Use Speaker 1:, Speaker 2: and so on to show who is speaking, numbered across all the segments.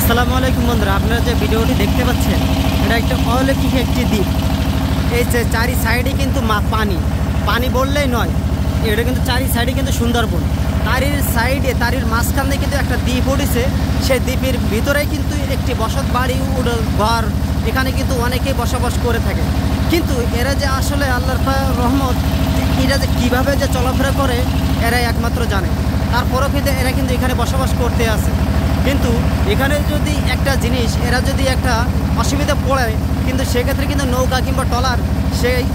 Speaker 1: আসসালামু আলাইকুম বন্ধুরা, আপনারা যে ভিডিওটি দেখতে পাচ্ছেন এটা একটা অলৌকিক একটি দ্বীপ। এই যে চারি সাইডে কিন্তু পানি পানি বললেই নয়, এটা কিন্তু চারি সাইডে কিন্তু সুন্দরবন। তারির সাইডে তারির মাঝখানে কিন্তু একটা দ্বীপ উঠেছে। সেই দ্বীপের ভিতরে কিন্তু একটি বসত বাড়ি ঘর, এখানে কিন্তু অনেকেই বসবাস করে থাকে। কিন্তু এরা যে আসলে আল্লাহর রহমত, এরা যে কীভাবে যে চলাফেরা করে এরাই একমাত্র জানে। তারপরেও কিন্তু এরা কিন্তু এখানে বসবাস করতে আসে। কিন্তু এখানে যদি একটা জিনিস, এরা যদি একটা অসুবিধা পড়ে, কিন্তু সেক্ষেত্রে কিন্তু নৌকা কিংবা ট্রলার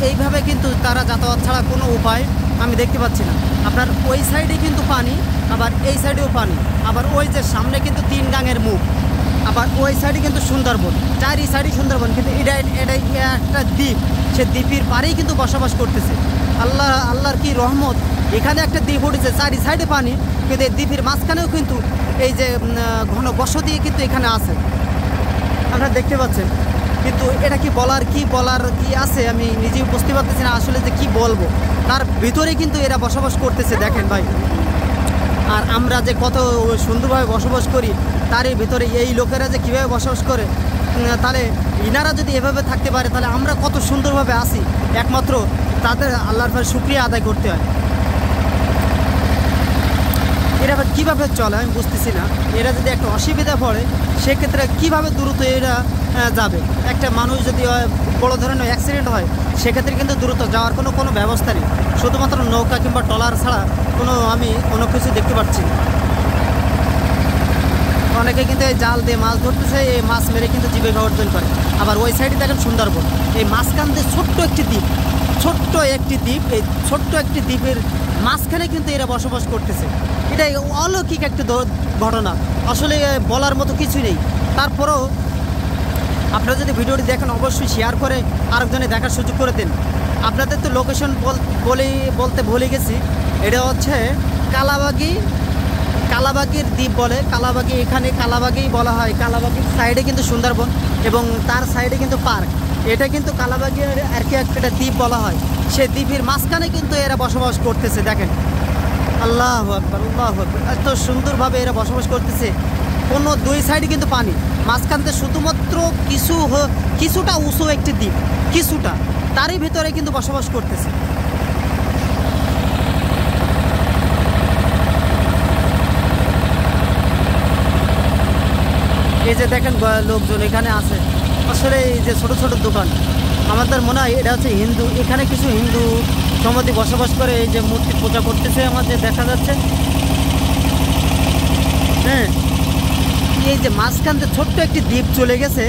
Speaker 1: এইভাবে কিন্তু তারা যাতায়াত ছাড়া কোনো উপায় আমি দেখতে পাচ্ছি না। আপনার ওই সাইডে কিন্তু পানি, আবার এই সাইডেও পানি, আবার ওই যে সামনে কিন্তু 3 গাঙের মুখ, আবার ওই সাইডে কিন্তু সুন্দরবন, চারি সাইডে সুন্দরবন। কিন্তু এটাই একটা দ্বীপ, সে দ্বীপের পাড়েই কিন্তু বসবাস করতেছে। আল্লাহর কি রহমত, এখানে একটা দ্বীপ উঠেছে, চারি সাইডে পানি, কিন্তু এই দ্বীপের মাঝখানেও কিন্তু এই যে ঘন বসতি কিন্তু এখানে আছে, আপনারা দেখতে পাচ্ছেন। কিন্তু এটা কি বলার কি আছে আমি নিজেই বুঝতে পারতেছি না আসলে যে কি বলবো। তার ভিতরে কিন্তু এরা বসবাস করতেছে, দেখেন ভাই। আর আমরা যে কত সুন্দরভাবে বসবাস করি, তারই ভিতরে এই লোকেরা যে কীভাবে বসবাস করে, তাহলে ইনারা যদি এভাবে থাকতে পারে তাহলে আমরা কত সুন্দরভাবে আসি। একমাত্র তাদের আল্লাহর শুকরিয়া আদায় করতে হয়। এরা কীভাবে চলে আমি বুঝতেছি না। এরা যদি একটা অসুবিধা পড়ে সেক্ষেত্রে কীভাবে দ্রুত এরা যাবে। একটা মানুষ যদি বড় ধরনের অ্যাক্সিডেন্ট হয় সেক্ষেত্রে কিন্তু দ্রুত যাওয়ার কোনো ব্যবস্থা নেই। শুধুমাত্র নৌকা কিংবা ট্রলার ছাড়া আমি কোনো কিছু দেখতে পাচ্ছি না। অনেকে কিন্তু এই জাল দিয়ে মাছ ধরতেছে, এই মাছ মেরে কিন্তু জীবিকা অর্জন করে। আবার ওই সাইডে দেখেন সুন্দরবন, এই মাঝখান দিয়ে ছোট্ট একটি দ্বীপ, এই ছোট্ট একটি দ্বীপের মাঝখানে কিন্তু এরা বসবাস করতেছে। এটাই অলৌকিক একটি ঘটনা, আসলে বলার মতো কিছু নেই। তারপরেও আপনারা যদি ভিডিওটি দেখেন অবশ্যই শেয়ার করে আরেকজনে দেখার সুযোগ করে দিন। আপনাদের তো লোকেশন বলতে ভুলে গেছি। এটা হচ্ছে কালাবাগীর দ্বীপ বলে, কালাবাগী, এখানে কালাবাগী বলা হয়। কালাবাগীর সাইডে কিন্তু সুন্দরবন এবং তার সাইডে কিন্তু পার্ক। এটা কিন্তু কালাবাগীর আর কি একটা দ্বীপ বলা হয়। সেই দ্বীপের মাঝখানে কিন্তু এরা বসবাস করতেছে, দেখেন। আল্লাহু আকবার, আল্লাহু আকবার, এত সুন্দরভাবে এরা বসবাস করতেছে। কোনো দুই সাইডে কিন্তু পানি, মাঝখান থেকে শুধুমাত্র কিছুটা উঁচু একটি দ্বীপ, কিছুটা, তারই ভিতরে কিন্তু বসবাস করতেছে। এই যে দেখেন লোকজন এখানে আছে। আসলে এই যে ছোট ছোট দোকান, আমাদের মনে হয় এটা হচ্ছে হিন্দু। এখানে কিছু হিন্দু সমাধি বসবাস করে, এই যে মূর্তি পূজা করতেছে আমাদের দেখা যাচ্ছে। হ্যাঁ, এই যে মাঝখানে ছোট্ট একটি দ্বীপ চলে গেছে,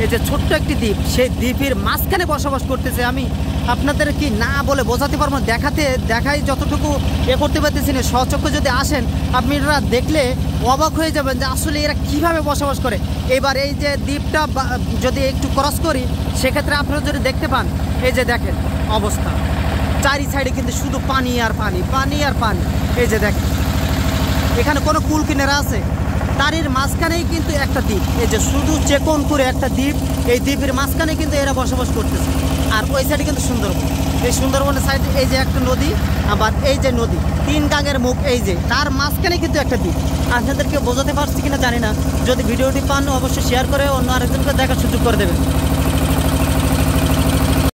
Speaker 1: এই যে ছোট্ট একটি দ্বীপ, সেই দ্বীপের মাঝখানে বসবাস করতেছে। আমি আপনাদের কি না বলে বোঝাতে পারবো, দেখাই যতটুকু করতে পারতেছি না। স্বচক্ষে যদি আসেন আপনারা দেখলে অবাক হয়ে যাবেন যে আসলে এরা কিভাবে বসবাস করে। এবার এই যে দ্বীপটা যদি একটু ক্রস করি সেক্ষেত্রে আপনারা যদি দেখতে পান, এই যে দেখেন অবস্থা, চারি সাইডে কিন্তু শুধু পানি আর পানি, পানি আর পানি। এই যে দেখেন এখানে কোনো কুল কিনারা আছে, তারির মাঝখানেই কিন্তু একটা দ্বীপ, এই যে শুধু চেকন করে একটা দ্বীপ, এই দ্বীপের মাঝখানে কিন্তু এরা বসবাস করতেছে। আর ওই সাইডে কিন্তু সুন্দরবন, এই সুন্দরবনের সাইডে এই যে একটা নদী, আবার এই যে নদী 3 গাঙের মুখ, এই যে তার মাঝখানে কিন্তু একটা দ্বীপ। আপনাদেরকে বোঝাতে পারছি কিনা জানি না। যদি ভিডিওটি পান অবশ্যই শেয়ার করে অন্য আরেকজনকে দেখার সুযোগ করে দেবেন।